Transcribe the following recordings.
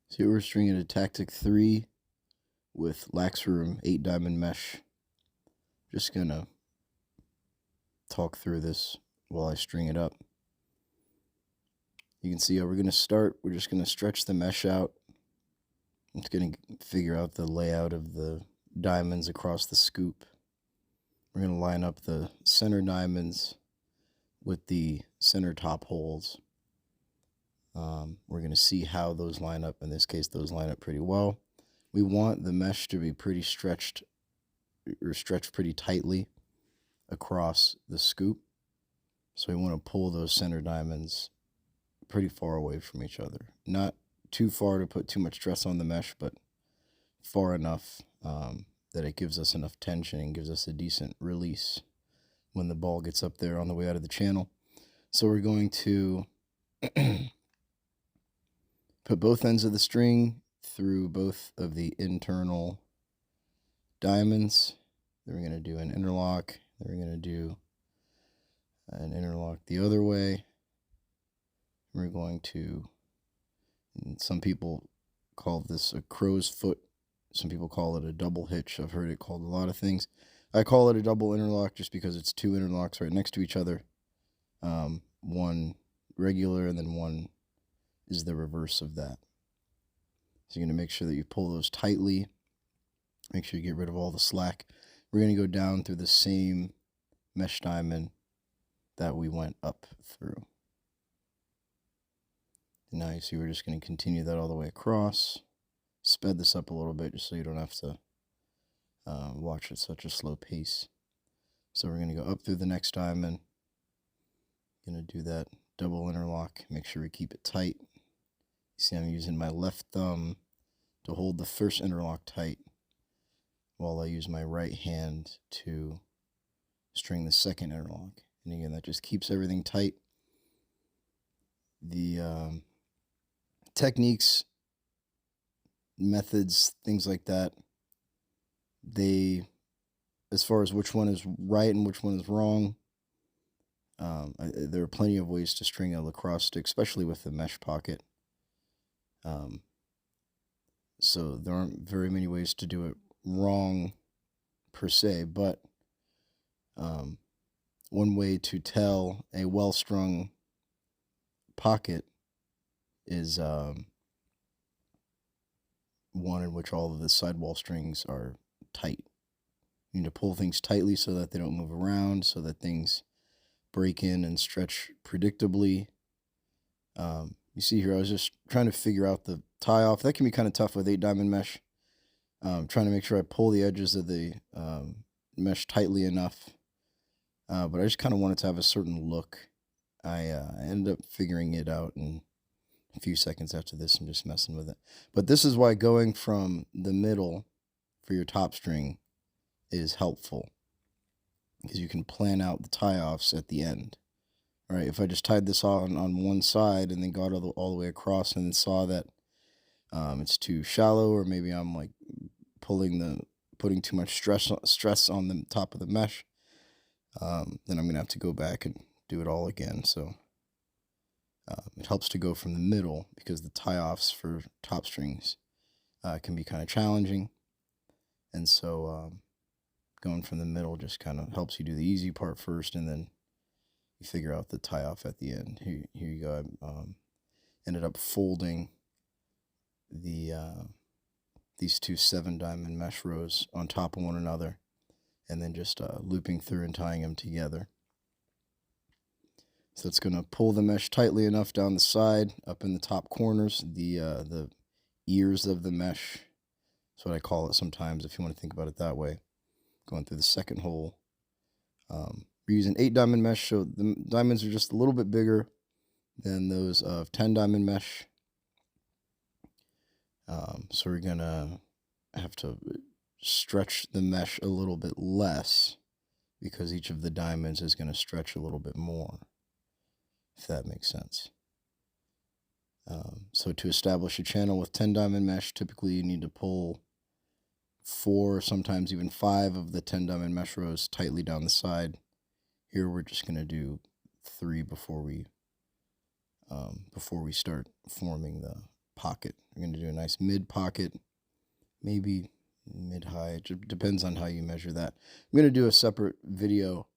So here we're stringing a Tactik 3 with Laxroom 8 diamond mesh. Just gonna talk through this while I string it up. You can see how we're gonna start. We're just gonna stretch the mesh out. I'm just gonna figure out the layout of the diamonds across the scoop. We're gonna line up the center diamonds with the center top holes. We're going to see how those line up. In this case, those line up pretty well. We want the mesh to be pretty stretched pretty tightly across the scoop. So we want to pull those center diamonds pretty far away from each other. Not too far to put too much stress on the mesh, but far enough that it gives us enough tension and gives us a decent release when the ball gets up there on the way out of the channel. So we're going to put both ends of the string through both of the internal diamonds. Then we're going to do an interlock. Then we're going to do an interlock the other way. We're going to, some people call this a crow's foot. Some people call it a double hitch. I've heard it called a lot of things. I call it a double interlock just because it's two interlocks right next to each other. One regular and then one is the reverse of that. So you're going to make sure that you pull those tightly. Make sure you get rid of all the slack. We're going to go down through the same mesh diamond that we went up through. And now you see we're just going to continue that all the way across. Sped this up a little bit just so you don't have to watch at such a slow pace. So we're going to go up through the next diamond. Going to do that double interlock. Make sure we keep it tight. You see I'm using my left thumb to hold the first interlock tight while I use my right hand to string the second interlock. And again, that just keeps everything tight. The techniques, methods, things like that, as far as which one is right and which one is wrong, there are plenty of ways to string a lacrosse stick, especially with the mesh pocket. So there aren't very many ways to do it wrong per se, but one way to tell a well-strung pocket is one in which all of the sidewall strings are tight. You need to pull things tightly so that they don't move around, so that things break in and stretch predictably. You see here, I was just trying to figure out the tie off. That can be kind of tough with 8 diamond mesh. Trying to make sure I pull the edges of the mesh tightly enough. But I just kind of wanted to have a certain look. I ended up figuring it out in a few seconds after this and just messing with it. But this is why going from the middle for your top string is helpful, because you can plan out the tie-offs at the end. All right, if I just tied this on one side and then got all the way across and then saw that it's too shallow, or maybe I'm like putting too much stress on the top of the mesh, then I'm gonna have to go back and do it all again. So it helps to go from the middle, because the tie-offs for top strings can be kind of challenging, and so going from the middle just kind of helps you do the easy part first, and then you figure out the tie-off at the end. Here you go. I ended up folding these two 7 diamond mesh rows on top of one another, and then just looping through and tying them together. So it's going to pull the mesh tightly enough down the side, up in the top corners, the ears of the mesh. That's what I call it sometimes, if you want to think about it that way. Going through the second hole. We're using 8 diamond mesh, so the diamonds are just a little bit bigger than those of 10 diamond mesh. So we're going to have to stretch the mesh a little bit less, because each of the diamonds is going to stretch a little bit more, if that makes sense. So to establish a channel with 10 diamond mesh, typically you need to pull 4, sometimes even 5 of the 10 diamond mesh rows tightly down the side. Here we're just going to do 3 before we start forming pocket. I'm going to do a nice mid pocket, maybe mid-high. It depends on how you measure that. I'm going to do a separate video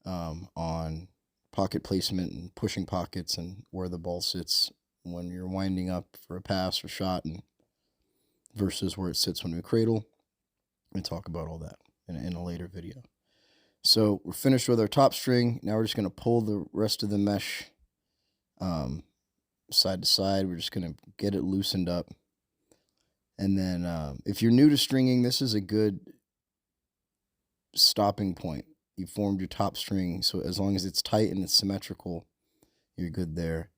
on pocket placement and pushing pockets and where the ball sits when you're winding up for a pass or shot, and versus where it sits when we cradle. And talk about all that in a later video. So we're finished with our top string. Now we're just going to pull the rest of the mesh side to side. We're just going to get it loosened up. And then if you're new to stringing, this is a good stopping point. You formed your top string, so as long as it's tight and it's symmetrical, you're good there.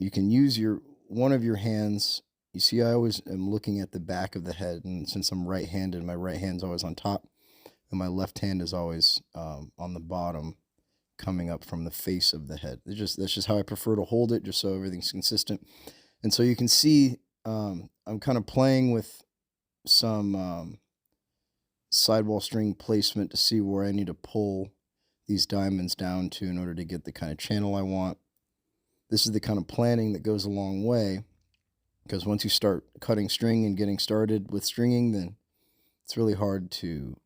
You can use one of your hands. You see, I always am looking at the back of the head, and since I'm right-handed, my right hand's always on top, and my left hand is always on the bottom, coming up from the face of the head. That's just how I prefer to hold it, just so everything's consistent. And so you can see I'm kind of playing with some sidewall string placement to see where I need to pull these diamonds down to in order to get the kind of channel I want. This is the kind of planning that goes a long way, because once you start cutting string and getting started with stringing, then it's really hard to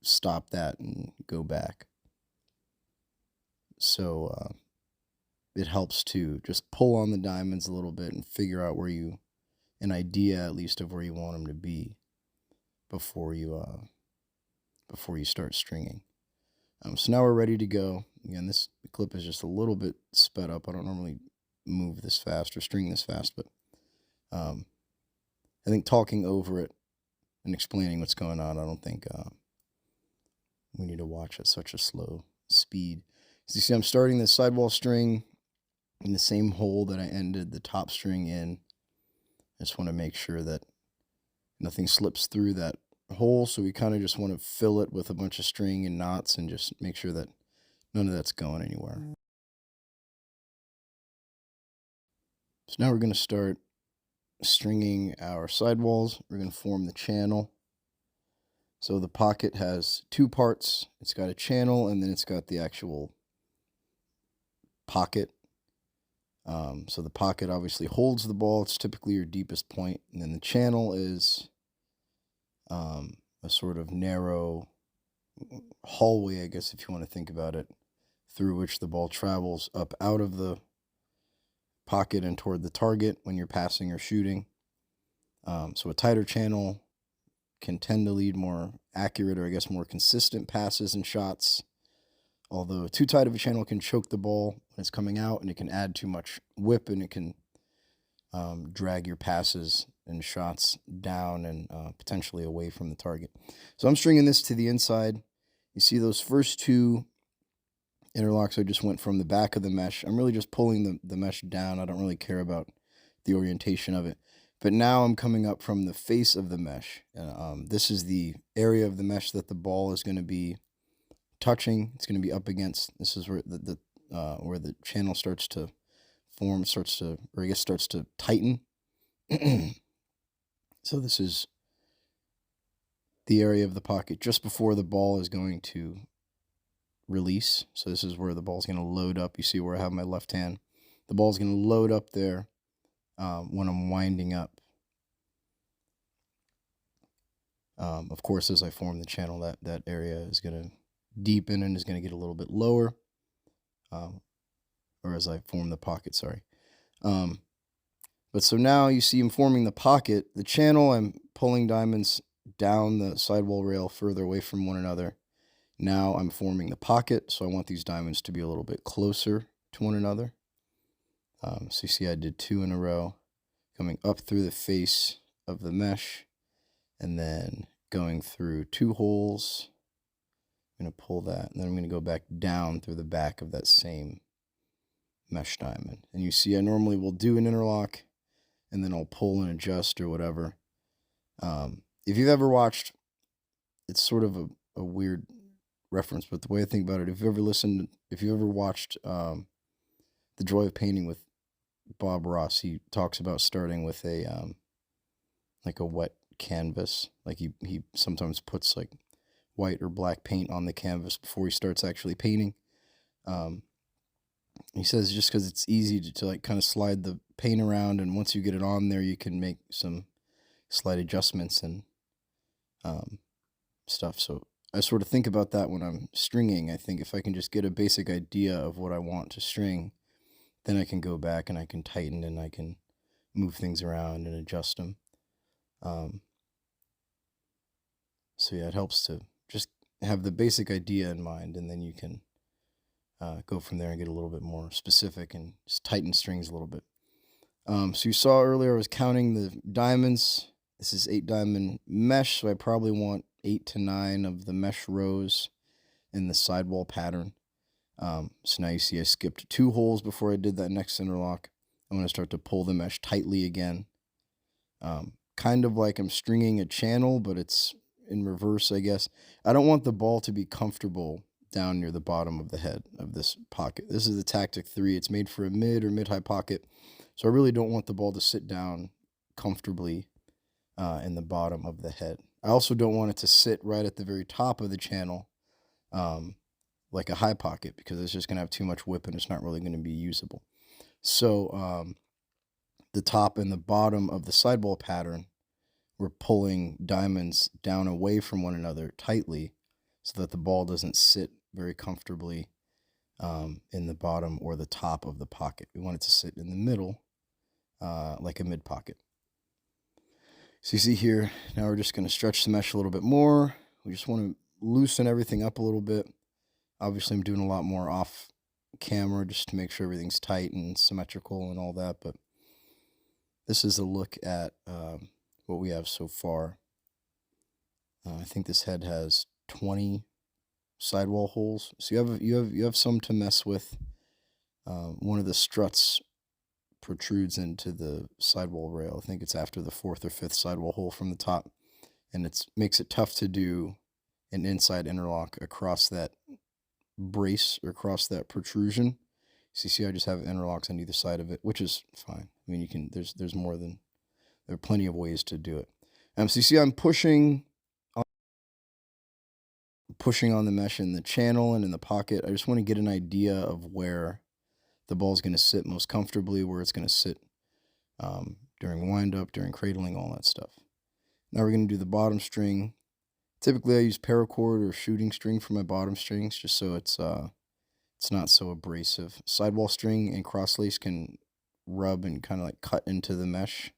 stop that and go back. So it helps to just pull on the diamonds a little bit and figure out an idea at least of where you want them to be before you start stringing. So now we're ready to go. Again, this clip is just a little bit sped up. I don't normally move this fast or string this fast, but I think talking over it and explaining what's going on, I don't think we need to watch at such a slow speed. As you see, I'm starting the sidewall string in the same hole that I ended the top string in. I just want to make sure that nothing slips through that hole, so we kind of just want to fill it with a bunch of string and knots and just make sure that none of that's going anywhere. So now we're going to start stringing our sidewalls. We're going to form the channel. So the pocket has two parts. It's got a channel, and then it's got the actual pocket. So the pocket obviously holds the ball. It's typically your deepest point. And then the channel is a sort of narrow hallway, I guess, if you want to think about it, through which the ball travels up out of the pocket and toward the target when you're passing or shooting. So a tighter channel can tend to lead more accurate, or I guess more consistent passes and shots. Although too tight of a channel can choke the ball when it's coming out, and it can add too much whip, and it can drag your passes and shots down and potentially away from the target. So I'm stringing this to the inside. You see those first two interlocks I just went from the back of the mesh. I'm really just pulling the mesh down. I don't really care about the orientation of it. But now I'm coming up from the face of the mesh. This is the area of the mesh that the ball is going to be touching. It's going to be up against. This is where where the channel starts to form, starts to tighten. So this is the area of the pocket just before the ball is going to release. So this is where the ball's going to load up. You see where I have my left hand. The ball's going to load up there when I'm winding up. Of course, as I form the channel, that area is going to deepen and is going to get a little bit lower. Or as I form the pocket, sorry. But so now you see I'm forming the pocket. The channel, I'm pulling diamonds down the sidewall rail further away from one another. Now I'm forming the pocket, so I want these diamonds to be a little bit closer to one another. So you see I did two in a row, coming up through the face of the mesh, and then going through two holes. I'm going to pull that, and then I'm going to go back down through the back of that same mesh diamond. And you see I normally will do an interlock, and then I'll pull and adjust or whatever. If you've ever watched, it's sort of a weird reference, but the way I think about it, if you ever watched The Joy of Painting with Bob Ross, he talks about starting with a like a wet canvas. Like he sometimes puts like white or black paint on the canvas before he starts actually painting. He says just because it's easy to like kind of slide the paint around, and once you get it on there, you can make some slight adjustments and um, stuff. So I sort of think about that when I'm stringing. I think if I can just get a basic idea of what I want to string, then I can go back and I can tighten and I can move things around and adjust them. Um, so yeah, it helps to just have the basic idea in mind, and then you can go from there and get a little bit more specific and just tighten strings a little bit. So you saw earlier I was counting the diamonds. This is 8 diamond mesh, so I probably want 8 to 9 of the mesh rows in the sidewall pattern. So now you see I skipped 2 holes before I did that next interlock. I'm going to start to pull the mesh tightly again. Kind of like I'm stringing a channel, but it's in reverse, I guess. I don't want the ball to be comfortable down near the bottom of the head of this pocket. This is the Tactik 3. It's made for a mid or mid-high pocket, so I really don't want the ball to sit down comfortably in the bottom of the head. I also don't want it to sit right at the very top of the channel like a high pocket, because it's just going to have too much whip and it's not really going to be usable. So the top and the bottom of the sidewall pattern, we're pulling diamonds down away from one another tightly so that the ball doesn't sit very comfortably in the bottom or the top of the pocket. We want it to sit in the middle like a mid pocket. So you see here, now we're just going to stretch the mesh a little bit more. We just want to loosen everything up a little bit. Obviously, I'm doing a lot more off camera just to make sure everything's tight and symmetrical and all that, but this is a look at what we have so far. I think this head has 20 sidewall holes, so you have some to mess with. One of the struts protrudes into the sidewall rail. I think it's after the 4th or 5th sidewall hole from the top, and it makes it tough to do an inside interlock across that brace or across that protrusion. So you see I just have interlocks on either side of it, which is fine. I mean, you can, there are plenty of ways to do it. So you see I'm pushing on the mesh in the channel and in the pocket. I just want to get an idea of where the ball is going to sit most comfortably, where it's going to sit during windup, during cradling, all that stuff. Now we're going to do the bottom string. Typically I use paracord or shooting string for my bottom strings, just so it's not so abrasive. Sidewall string and cross lace can rub and kind of like cut into the mesh.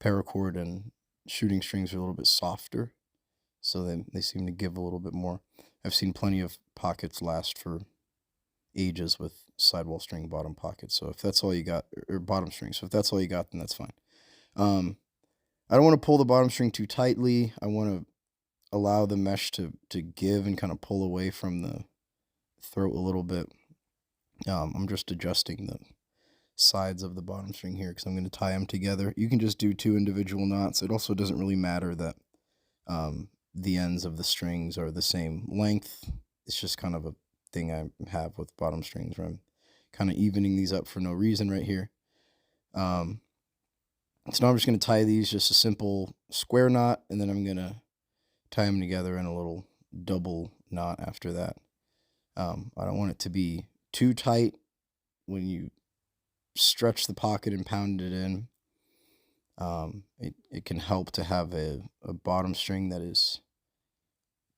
Paracord and shooting strings are a little bit softer, so they seem to give a little bit more. I've seen plenty of pockets last for ages with sidewall string bottom pockets. So if that's all you got, or bottom string, so if that's all you got, then that's fine. I don't want to pull the bottom string too tightly. I want to allow the mesh to give and kind of pull away from the throat a little bit. I'm just adjusting the sides of the bottom string here because I'm going to tie them together. You can just do 2 individual knots. It also doesn't really matter that the ends of the strings are the same length. It's just kind of a thing I have with bottom strings where I'm kind of evening these up for no reason right here. So now I'm just going to tie these just a simple square knot, and then I'm going to tie them together in a little double knot after that. I don't want it to be too tight when you stretch the pocket and pound it in. It can help to have a bottom string that is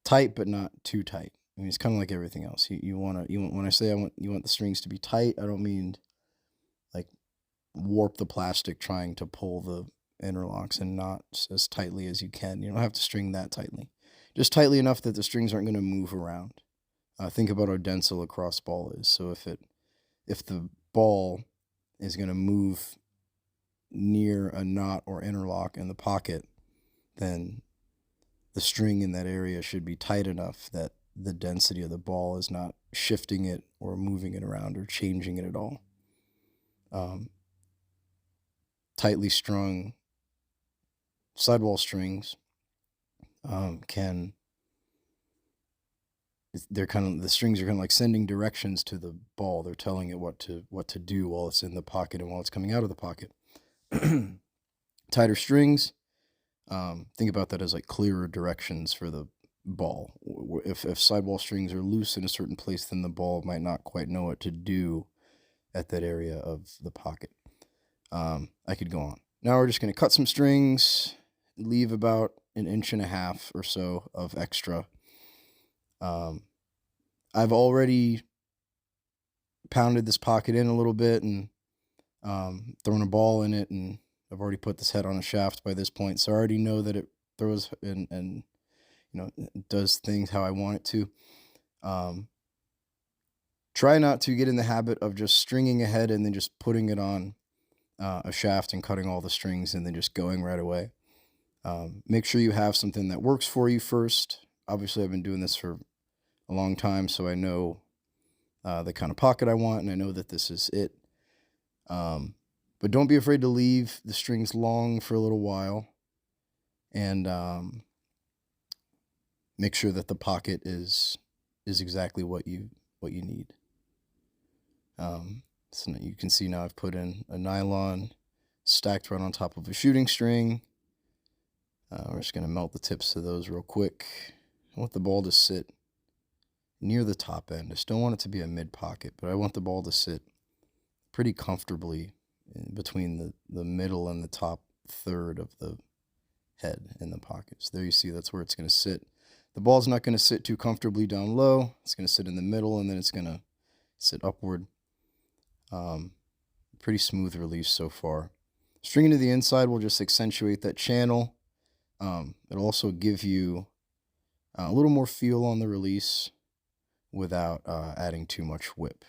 tight but not too tight. I mean, it's kind of like everything else. You want when I say you want the strings to be tight, I don't mean like warp the plastic trying to pull the interlocks and knots as tightly as you can. You don't have to string that tightly, just tightly enough that the strings aren't going to move around. Think about how dense a lacrosse ball is. So if the ball is going to move near a knot or interlock in the pocket, then the string in that area should be tight enough that the density of the ball is not shifting it or moving it around or changing it at all. Tightly strung sidewall strings the strings are kind of like sending directions to the ball. They're telling it what to do while it's in the pocket and while it's coming out of the pocket. Tighter strings, think about that as like clearer directions for the ball. If sidewall strings are loose in a certain place, then the ball might not quite know what to do at that area of the pocket. I could go on. Now we're just going to cut some strings, leave about 1.5 inches or so of extra. I've already pounded this pocket in a little bit and thrown a ball in it, and I've already put this head on a shaft by this point, so I already know that it throws and it does things how I want it to. Try not to get in the habit of just stringing a head and then just putting it on a shaft and cutting all the strings and then just going right away. Make sure you have something that works for you first. Obviously, I've been doing this for a long time, so I know the kind of pocket I want, and I know that this is it. But don't be afraid to leave the strings long for a little while, and make sure that the pocket is exactly what you need. So you can see now I've put in a nylon stacked right on top of a shooting string. We're just going to melt the tips of those real quick. I want the ball to sit near the top end. I just don't want it to be a mid pocket, but I want the ball to sit pretty comfortably between the middle and the top third of the head in the pocket. So there you see, that's where it's going to sit. The ball's not going to sit too comfortably down low. It's going to sit in the middle, and then it's going to sit upward. Pretty smooth release so far. Stringing to the inside will just accentuate that channel. It'll also give you a little more feel on the release without adding too much whip.